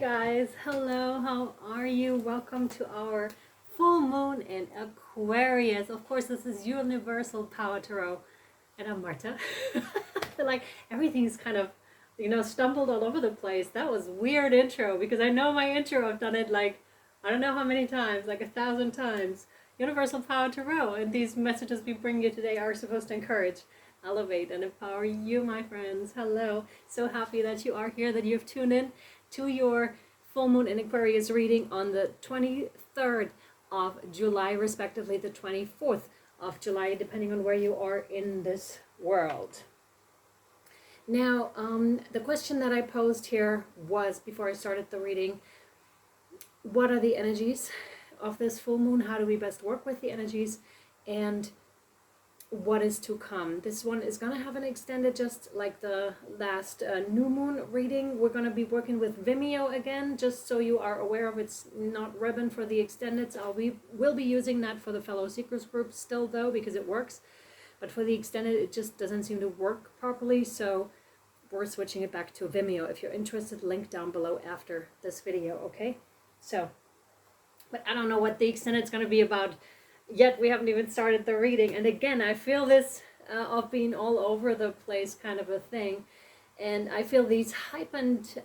guys, hello, how are you? Welcome to our full moon in Aquarius. Of course, this is Universal Power Tarot, and I'm Marta. I feel like everything's kind of, stumbled all over the place. That was weird intro because I know my intro, I've done it like, I don't know how many times, like 1,000 times. Universal Power Tarot, and these messages we bring you today are supposed to encourage, elevate, and empower you, my friends. Hello. So happy that you are here, that you've tuned in to your full moon in Aquarius reading on the 23rd of July, respectively the 24th of July, depending on where you are in this world. Now, the question that I posed here was, before I started the reading, what are the energies of this full moon? How do we best work with the energies? And what is to come? This one is going to have an extended, just like the last new moon reading. We're going to be working with Vimeo again, just so you are aware of. It's not ribbon for the extended. So we will be using that for the fellow seekers group still, though, because it works. But for the extended, it just doesn't seem to work properly. So we're switching it back to Vimeo. If you're interested, link down below after this video, okay? So, but I don't know what the extended is going to be about yet. We haven't even started the reading, and again I feel this of being all over the place kind of a thing, and I feel these heightened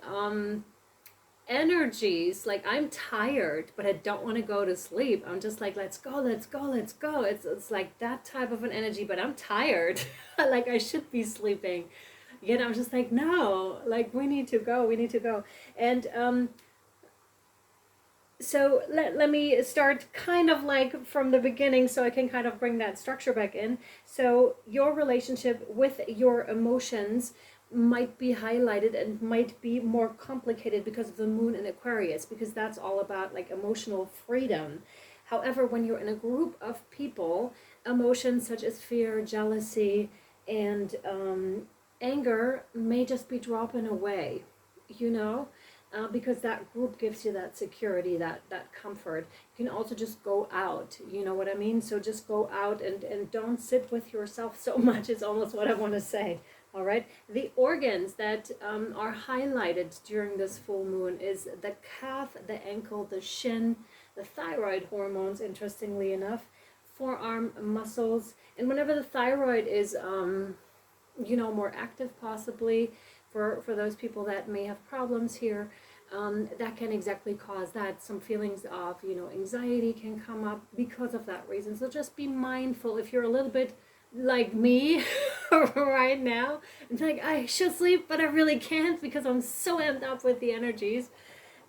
energies. Like, I'm tired but I don't want to go to sleep. I'm just like, let's go, let's go, let's go. It's like that type of an energy, but I'm tired. Like, I should be sleeping, yet I'm just like, no, like, we need to go, and so let me start kind of like from the beginning, so I can kind of bring that structure back in. So your relationship with your emotions might be highlighted and might be more complicated because of the moon in Aquarius, because that's all about like emotional freedom. However, when you're in a group of people, emotions such as fear, jealousy, and anger may just be dropping away, because that group gives you that security, that comfort. You can also just go out, you know what I mean? So just go out and don't sit with yourself so much, is almost what I want to say. All right. The organs that are highlighted during this full moon is the calf, the ankle, the shin, the thyroid hormones, interestingly enough, forearm muscles. And whenever the thyroid is, more active, possibly, for those people that may have problems here, that can exactly cause that. Some feelings of, anxiety can come up because of that reason. So just be mindful if you're a little bit like me right now. It's like, I should sleep, but I really can't because I'm so amped up with the energies.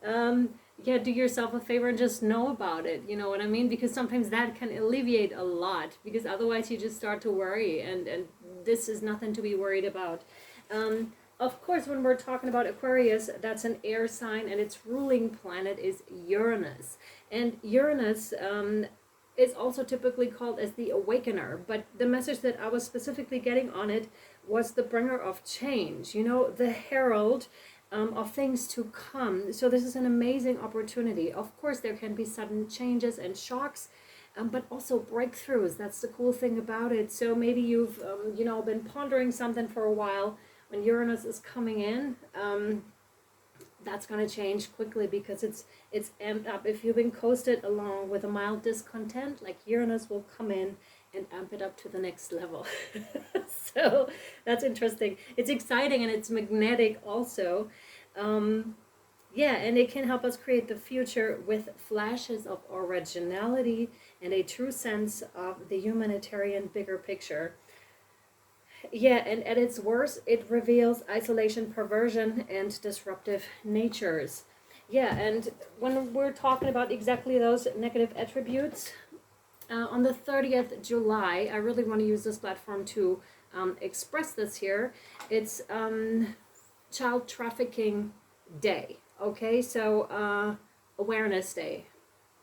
Do yourself a favor and just know about it, you know what I mean? Because sometimes that can alleviate a lot, because otherwise you just start to worry, and this is nothing to be worried about. Of course, when we're talking about Aquarius, that's an air sign, and its ruling planet is Uranus. And Uranus is also typically called as the awakener, but the message that I was specifically getting on it was the bringer of change, the herald of things to come. So this is an amazing opportunity. Of course, there can be sudden changes and shocks, but also breakthroughs. That's the cool thing about it. So maybe you've been pondering something for a while. When Uranus is coming in, that's going to change quickly, because it's amped up. If you've been coasted along with a mild discontent, like, Uranus will come in and amp it up to the next level. So that's interesting. It's exciting, and it's magnetic also. And it can help us create the future with flashes of originality and a true sense of the humanitarian bigger picture. And at its worst, it reveals isolation, perversion, and disruptive natures. And when we're talking about exactly those negative attributes, on the 30th July, I really want to use this platform to express this here. It's Child Trafficking Day, okay? So Awareness Day.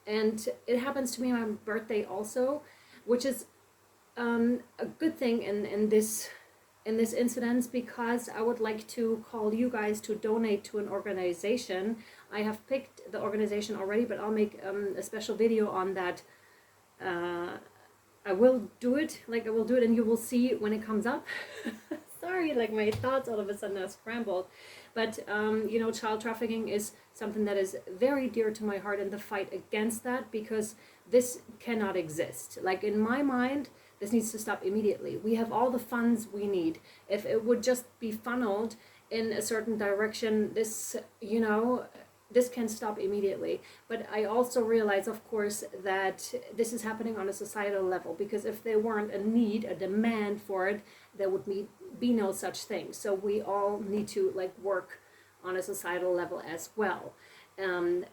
And it happens to be my birthday also, which is a good thing in this incident, because I would like to call you guys to donate to an organization. I have picked the organization already, but I'll make a special video on that. I will do it, and you will see when it comes up. sorry, like my thoughts all of a sudden are scrambled. But you know, child trafficking is something that is very dear to my heart, and the fight against that, because this cannot exist. Like in my mind, this needs to stop immediately. We have all the funds we need. If it would just be funneled in a certain direction, this, you know, this can stop immediately. But I also realize, of course, that this is happening on a societal level, because if there weren't a need, a demand for it, there would be no such thing. So we all need to like work on a societal level as well,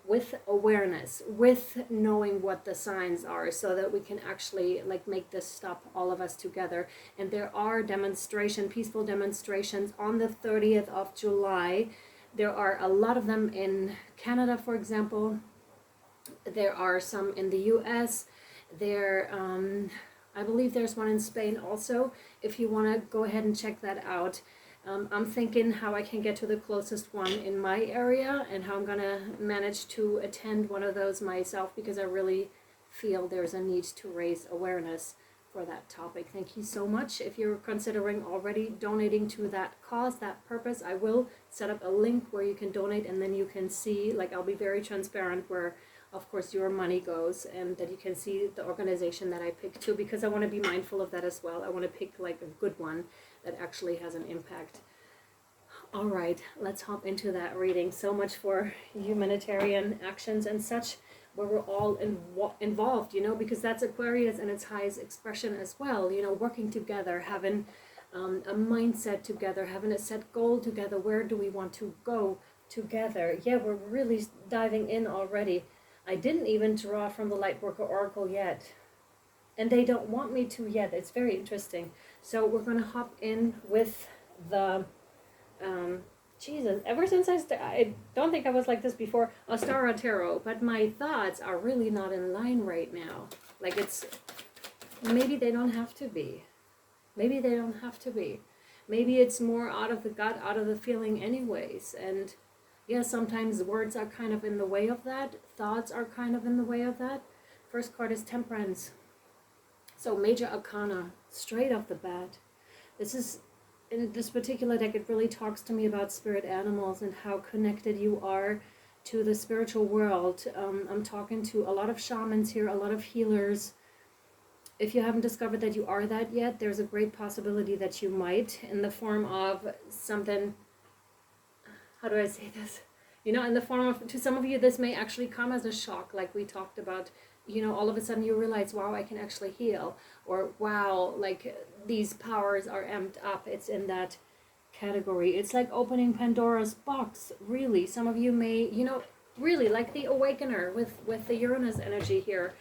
with awareness, with knowing what the signs are, so that we can actually like make this stop, all of us together. And there are peaceful demonstrations on the 30th of July. There are a lot of them in Canada, for example. There are some in the US. I believe there's one in Spain also, if you want to go ahead and check that out. I'm thinking how I can get to the closest one in my area, and how I'm going to manage to attend one of those myself, because I really feel there's a need to raise awareness for that topic. Thank you so much. If you're considering already donating to that cause, that purpose, I will set up a link where you can donate, and then you can see, like, I'll be very transparent where, of course, your money goes, and that you can see the organization that I pick too, because I want to be mindful of that as well. I want to pick like a good one that actually has an impact. All right, let's hop into that reading. So much for humanitarian actions and such, where we're all involved, you know, because that's Aquarius and its highest expression as well, you know, working together, having a mindset together, having a set goal together. Where do we want to go together? Yeah, we're really diving in already. I didn't even draw from the Lightworker Oracle yet, and they don't want me to yet. It's very interesting. So we're going to hop in with the Jesus, ever since I don't think I was like this before, Astara Tarot, but my thoughts are really not in line right now. Like, it's, maybe they don't have to be. Maybe they don't have to be. Maybe it's more out of the gut, out of the feeling anyways. And yeah, sometimes words are kind of in the way of that. Thoughts are kind of in the way of that. First card is Temperance. So Major Arcana, straight off the bat. This is, in this particular deck, it really talks to me about spirit animals and how connected you are to the spiritual world. I'm talking to a lot of shamans here, a lot of healers. If you haven't discovered that you are that yet, there's a great possibility that you might, in the form of something, how do I say this? You know, in the form of, to some of you, this may actually come as a shock, like we talked about. You know, all of a sudden you realize, wow, I can actually heal. Or, wow, like these powers are amped up. It's in that category. It's like opening Pandora's box, really. Some of you may, you know, really like the Awakener with the Uranus energy here.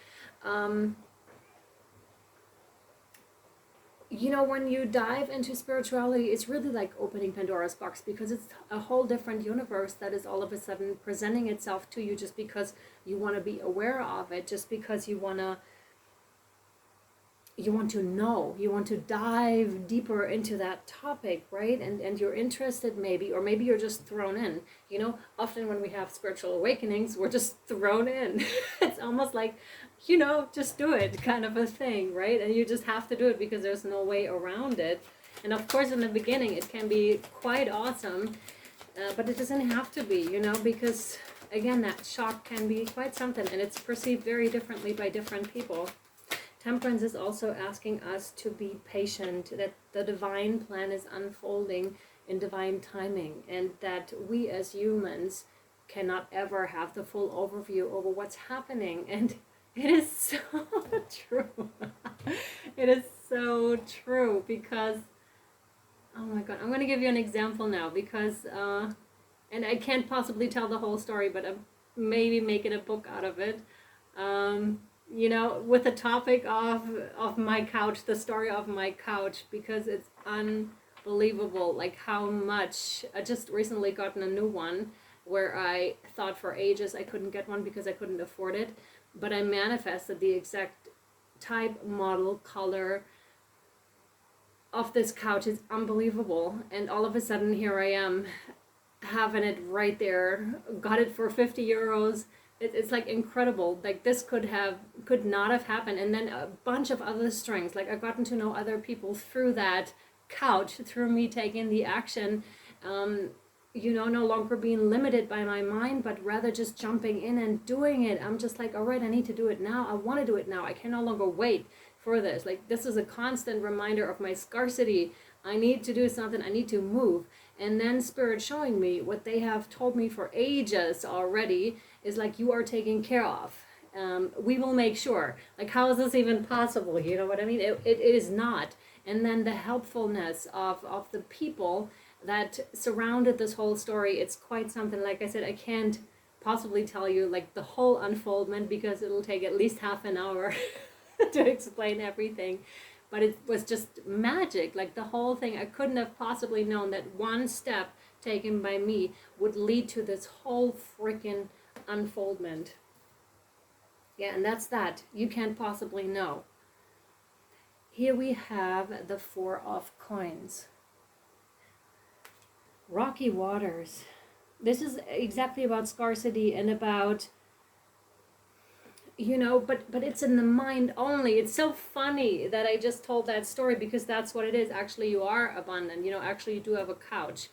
You know, when you dive into spirituality, it's really like opening Pandora's box, because it's a whole different universe that is all of a sudden presenting itself to you, just because you want to be aware of it, just because you want to know, you want to dive deeper into that topic, right? And you're interested maybe, or maybe you're just thrown in. You know, often when we have spiritual awakenings, we're just thrown in. It's almost like, you know, just do it kind of a thing, right? And you just have to do it because there's no way around it. And of course, in the beginning, it can be quite awesome, but it doesn't have to be, you know, because again, that shock can be quite something, and it's perceived very differently by different people. Temperance is also asking us to be patient, that the divine plan is unfolding in divine timing, and that we as humans cannot ever have the full overview over what's happening. And it is so true. It is so true, because, oh my God, I'm going to give you an example now, because, and I can't possibly tell the whole story, but I'm maybe making a book out of it. You know, with the topic of my couch, the story of my couch, because it's unbelievable, like how much. I just recently gotten a new one, where I thought for ages I couldn't get one because I couldn't afford it, but I manifested the exact type, model, color of this couch. It's unbelievable, and all of a sudden here I am having it right there. Got it for 50 euros. It's like incredible. Like, this could not have happened. And then a bunch of other strings. Like, I've gotten to know other people through that couch through me taking the action, no longer being limited by my mind, but rather just jumping in and doing it. I'm just like, all right, I need to do it now. I want to do it now. I can no longer wait for this. Like, this is a constant reminder of my scarcity. I need to do something. I need to move. And then Spirit showing me what they have told me for ages already is like, you are taken care of. We will make sure. Like, how is this even possible? You know what I mean? It is not. And then the helpfulness of the people that surrounded this whole story, it's quite something. Like I said, I can't possibly tell you like the whole unfoldment because it'll take at least half an hour to explain everything. But it was just magic. Like, the whole thing, I couldn't have possibly known that one step taken by me would lead to this whole freaking unfoldment. Yeah, and that's that. You can't possibly know. Here we have the Four of Coins. Rocky waters. This is exactly about scarcity and about, but it's in the mind only. It's so funny that I just told that story because that's what it is. Actually, you are abundant. Actually, you do have a couch.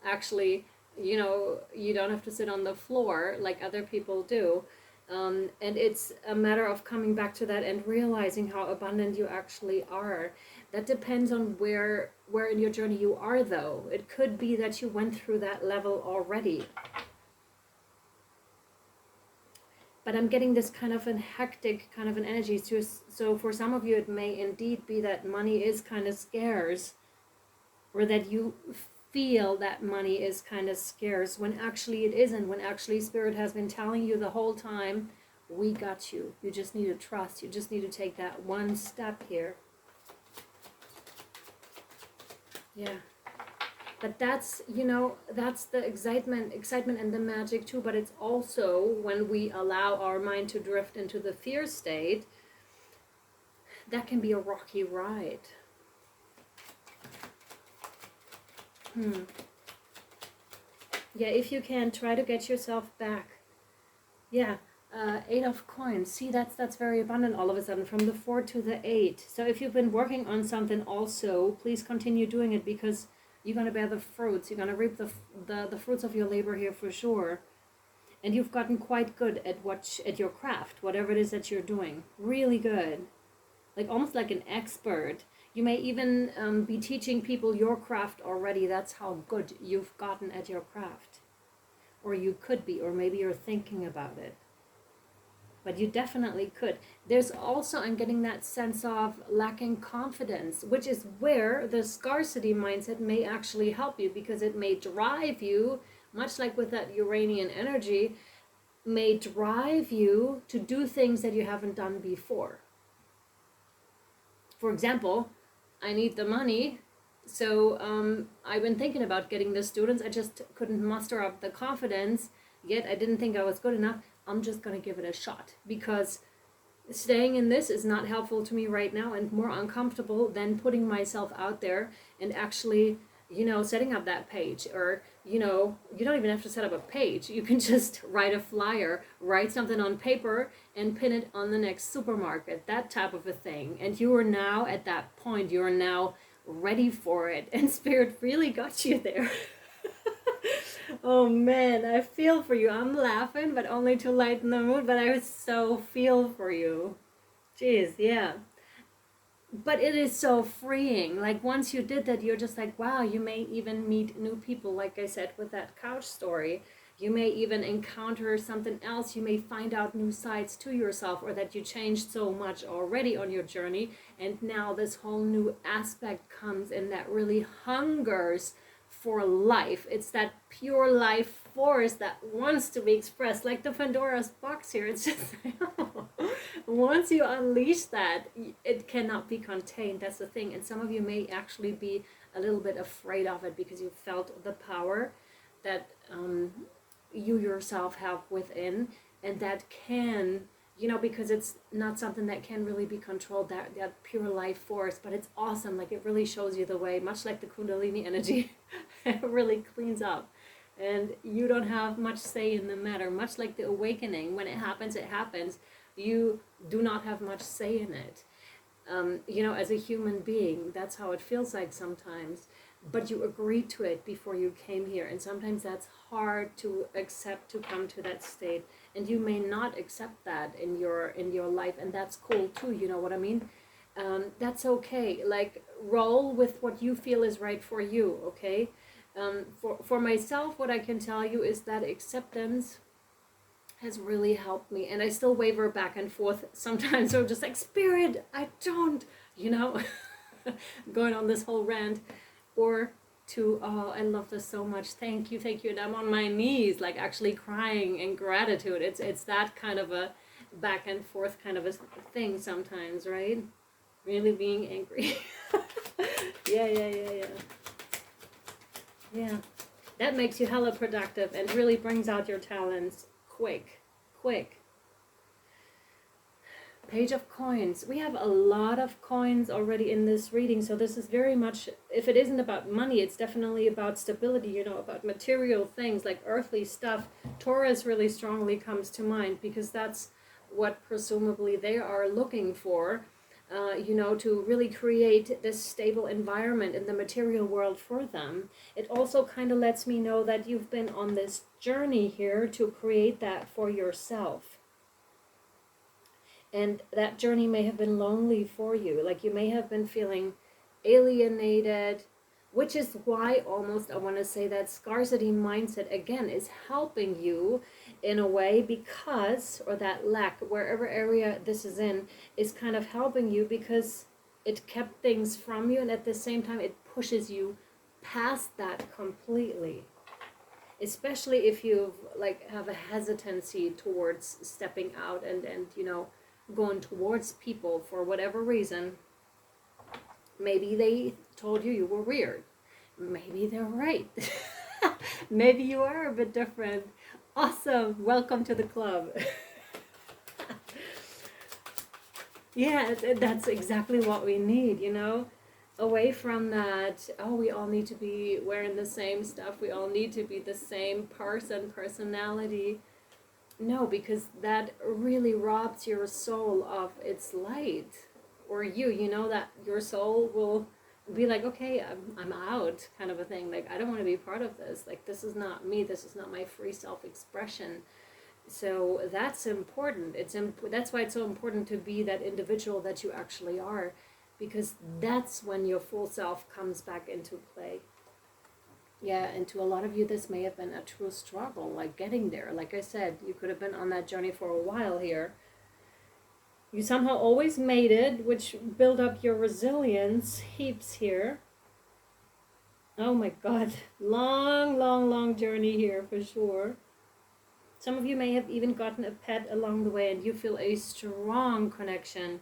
Actually, you don't have to sit on the floor like other people do. And it's a matter of coming back to that and realizing how abundant you actually are. That depends on where in your journey you are, though. It could be that you went through that level already. But I'm getting this kind of a hectic kind of an energy. So for some of you, it may indeed be that money is kind of scarce, or that you feel that money is kind of scarce when actually it isn't, when actually Spirit has been telling you the whole time, we got you. You just need to trust. You just need to take that one step here. Yeah. But that's, that's the excitement and the magic too. But it's also when we allow our mind to drift into the fear state, that can be a rocky ride. Yeah, if you can, try to get yourself back. Yeah, 8 of Coins. See, that's very abundant all of a sudden, from the 4 to the 8. So if you've been working on something also, please continue doing it, because you're going to bear the fruits. You're going to reap the fruits of your labor here for sure. And you've gotten quite good at your craft, whatever it is that you're doing. Really good. Like, almost like an expert. You may even be teaching people your craft already. That's how good you've gotten at your craft. Or you could be, or maybe you're thinking about it. But you definitely could. There's also, I'm getting that sense of lacking confidence, which is where the scarcity mindset may actually help you, because it may drive you, much like with that Uranian energy, may drive you to do things that you haven't done before. For example, I need the money, so I've been thinking about getting the students. I just couldn't muster up the confidence yet. I didn't think I was good enough. I'm just going to give it a shot, because staying in this is not helpful to me right now and more uncomfortable than putting myself out there and actually, setting up that page. Or, you don't even have to set up a page. You can just write a flyer, write something on paper and pin it on the next supermarket, that type of a thing. And you are now at that point, you are now ready for it. And Spirit really got you there. Oh man, I feel for you. I'm laughing, but only to lighten the mood, but I so feel for you. Jeez, yeah. But it is so freeing. Like, once you did that, you're just like, wow. You may even meet new people, like I said with that couch story. You may even encounter something else. You may find out new sides to yourself, or that you changed so much already on your journey, and now this whole new aspect comes in that really hungers for life. It's that pure life force that wants to be expressed, like the Pandora's box here. It's just once you unleash that, it cannot be contained. That's the thing. And some of you may actually be a little bit afraid of it, because you felt the power that you yourself have within, and that can, because it's not something that can really be controlled, that pure life force. But it's awesome. Like, it really shows you the way, much like the Kundalini energy. It really cleans up, and you don't have much say in the matter. Much like the awakening, when it happens, you do not have much say in it. you know, as a human being. That's how it feels like sometimes. But you agreed to it before you came here, and sometimes that's hard to accept, to come to that state. And you may not accept that in your life, and that's cool too. You know what I mean? That's okay. Like, roll with what you feel is right for you. Okay. For myself, what I can tell you is that acceptance has really helped me, and I still waver back and forth sometimes. So just like, spirit, I don't, you know, going on this whole rant, or to, oh, I love this so much, thank you, and I'm on my knees, like actually crying in gratitude. It's that kind of a back and forth kind of a thing sometimes, right? Really being angry. yeah. That makes you hella productive and really brings out your talents quick. Page of coins. We have a lot of coins already in this reading, so this is very much, if it isn't about money, it's definitely about stability, you know, about material things like earthly stuff. Taurus really strongly comes to mind, because that's what presumably they are looking for, you know, to really create this stable environment in the material world for them. It also kind of lets me know that you've been on this journey here to create that for yourself. And that journey may have been lonely for you. Like, you may have been feeling alienated, which is why almost I want to say that scarcity mindset again is helping you in a way, because, or that lack, wherever area this is in, is kind of helping you because it kept things from you, and at the same time it pushes you past that completely. Especially if you like have a hesitancy towards stepping out and you know, going towards people for whatever reason. Maybe they told you you were weird. Maybe they're right. Maybe you are a bit different. Awesome. Welcome to the club. Yeah, that's exactly what we need, you know? Away from that, oh, we all need to be wearing the same stuff. We all need to be the same personality. No, because that really robs your soul of its light. Or you know, that your soul will be like, okay, I'm out, kind of a thing. Like, I don't want to be part of this. Like, this is not me. This is not my free self-expression. So that's important. That's why it's so important to be that individual that you actually are, because that's when your full self comes back into play. Yeah, and to a lot of you, this may have been a true struggle, like getting there. Like I said, you could have been on that journey for a while here. You somehow always made it, which built up your resilience heaps here. Oh my God, long journey here for sure. Some of you may have even gotten a pet along the way, and you feel a strong connection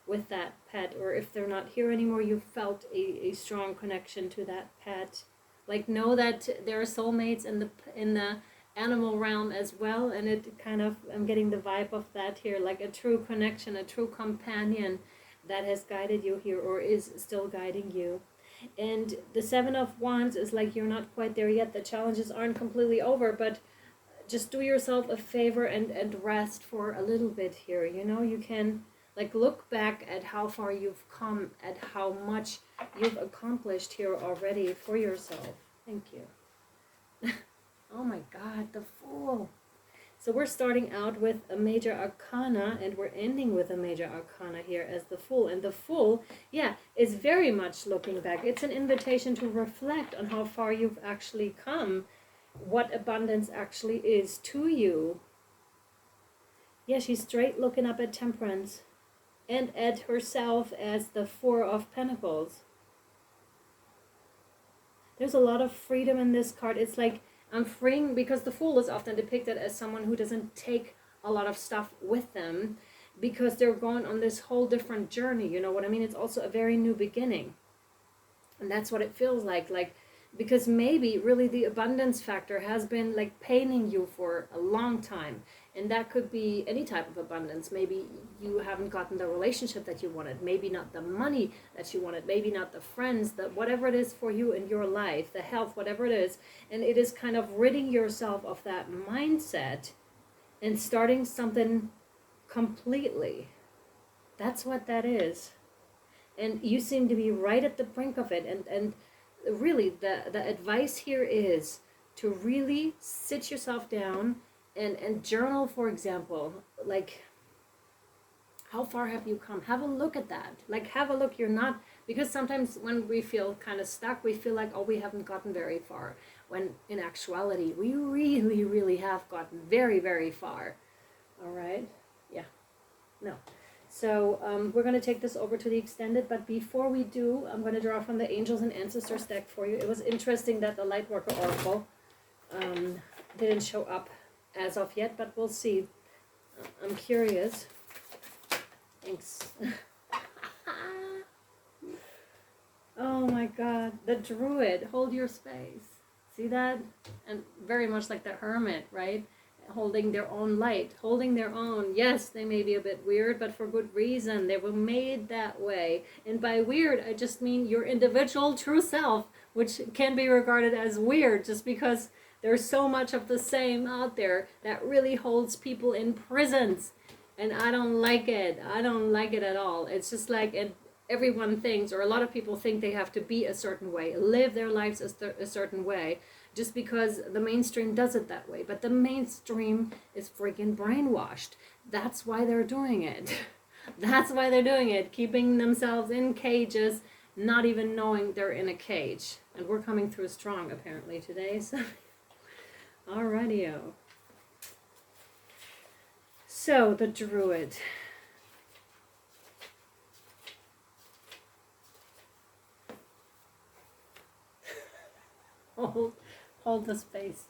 with that pet. Or if they're not here anymore, you felt a strong connection to that pet. Like, know that there are soulmates in the animal realm as well, and it kind of, I'm getting the vibe of that here, like a true connection, a true companion that has guided you here or is still guiding you. And the Seven of Wands is like, you're not quite there yet. The challenges aren't completely over, but just do yourself a favor and rest for a little bit here. You know, you can like look back at how far you've come, at how much you've accomplished here already for yourself. Thank you. Oh my God, the Fool. So we're starting out with a major arcana, and we're ending with a major arcana here as the Fool. And the Fool, yeah, is very much looking back. It's an invitation to reflect on how far you've actually come, what abundance actually is to you. Yeah, she's straight looking up at Temperance and at herself as the Four of Pentacles. There's a lot of freedom in this card. It's like, I'm freeing, because the Fool is often depicted as someone who doesn't take a lot of stuff with them because they're going on this whole different journey. You know what I mean? It's also a very new beginning. And that's what it feels like. Like, because maybe really the abundance factor has been like paining you for a long time. And that could be any type of abundance. Maybe you haven't gotten the relationship that you wanted. Maybe not the money that you wanted. Maybe not the friends, that whatever it is for you in your life, the health, whatever it is. And it is kind of ridding yourself of that mindset and starting something completely. That's what that is. And you seem to be right at the brink of it. And really, the advice here is to really sit yourself down and journal, for example. Like, how far have you come? Have a look at that. Like, have a look. You're not, because sometimes when we feel kind of stuck, we feel like, oh, we haven't gotten very far. When in actuality, we really, really have gotten very, very far. All right? Yeah. No. So we're going to take this over to the extended, but before we do, I'm going to draw from the Angels and Ancestors deck for you. It was interesting that the Lightworker Oracle didn't show up as of yet, but we'll see. I'm curious. Thanks. Oh my God. The Druid. Hold your space. See that? And very much like the Hermit, right? Holding their own light, holding their own. Yes, they may be a bit weird, but for good reason. They were made that way. And by weird, I just mean your individual true self, which can be regarded as weird just because there's so much of the same out there that really holds people in prisons. And I don't like it. I don't like it at all. It's just like everyone thinks, or a lot of people think they have to be a certain way, live their lives a certain way, just because the mainstream does it that way. But the mainstream is freaking brainwashed. That's why they're doing it. That's why they're doing it, keeping themselves in cages, not even knowing they're in a cage. And we're coming through strong, apparently, today. So, alrighty-o. So, the Druid. Hold the space.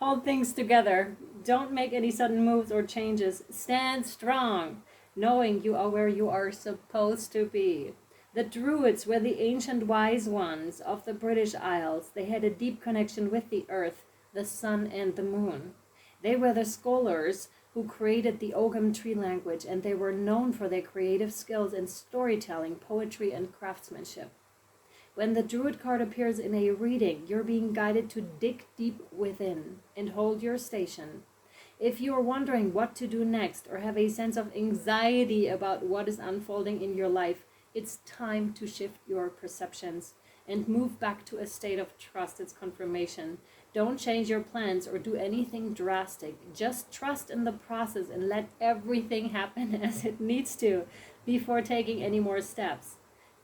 Hold things together. Don't make any sudden moves or changes. Stand strong, knowing you are where you are supposed to be. The Druids were the ancient wise ones of the British Isles. They had a deep connection with the earth, the sun, and the moon. They were the scholars who created the Ogham tree language, and they were known for their creative skills in storytelling, poetry, and craftsmanship. When the Druid card appears in a reading, you're being guided to dig deep within and hold your station. If you are wondering what to do next or have a sense of anxiety about what is unfolding in your life, it's time to shift your perceptions and move back to a state of trust. It's confirmation. Don't change your plans or do anything drastic. Just trust in the process and let everything happen as it needs to before taking any more steps.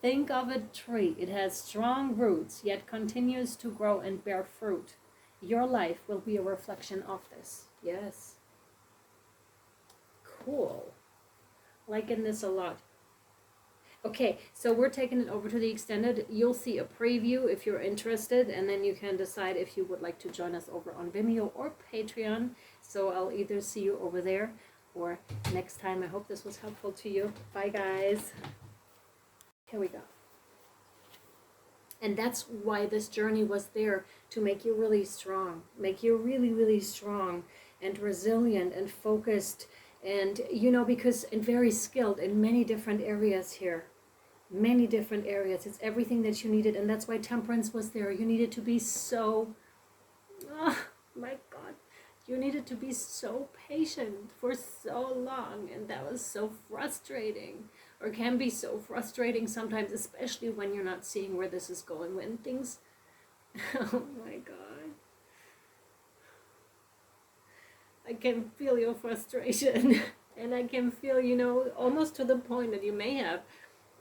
Think of a tree. It has strong roots, yet continues to grow and bear fruit. Your life will be a reflection of this. Yes. Cool. Liking this a lot. Okay, so we're taking it over to the extended. You'll see a preview if you're interested, and then you can decide if you would like to join us over on Vimeo or Patreon. So I'll either see you over there or next time. I hope this was helpful to you. Bye, guys. Here we go. And that's why this journey was there, to make you really strong, make you really, really strong and resilient and focused, and because and very skilled in many different areas here. Many different areas. It's everything that you needed, and that's why Temperance was there. You needed to be so, oh my God, you needed to be so patient for so long, and that was so frustrating, or can be so frustrating sometimes, especially when you're not seeing where this is going, when things, oh my God, I can feel your frustration, and I can feel, almost to the point that you may have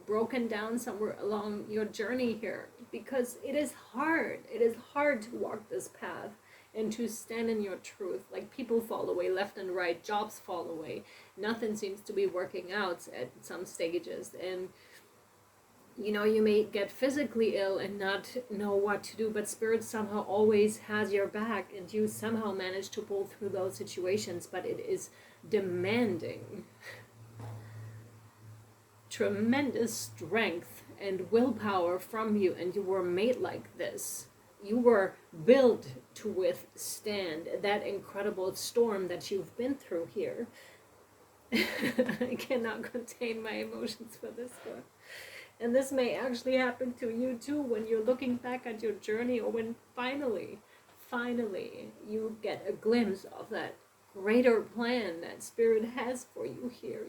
broken down somewhere along your journey here, because it is hard. It is hard to walk this path and to stand in your truth. Like, people fall away left and right, jobs fall away, nothing seems to be working out at some stages, and you may get physically ill and not know what to do, but Spirit somehow always has your back, and you somehow manage to pull through those situations. But it is demanding tremendous strength and willpower from you, and you were made like this. You were built to withstand that incredible storm that you've been through here. I cannot contain my emotions for this one. And this may actually happen to you too, when you're looking back at your journey, or when finally you get a glimpse of that greater plan that Spirit has for you here,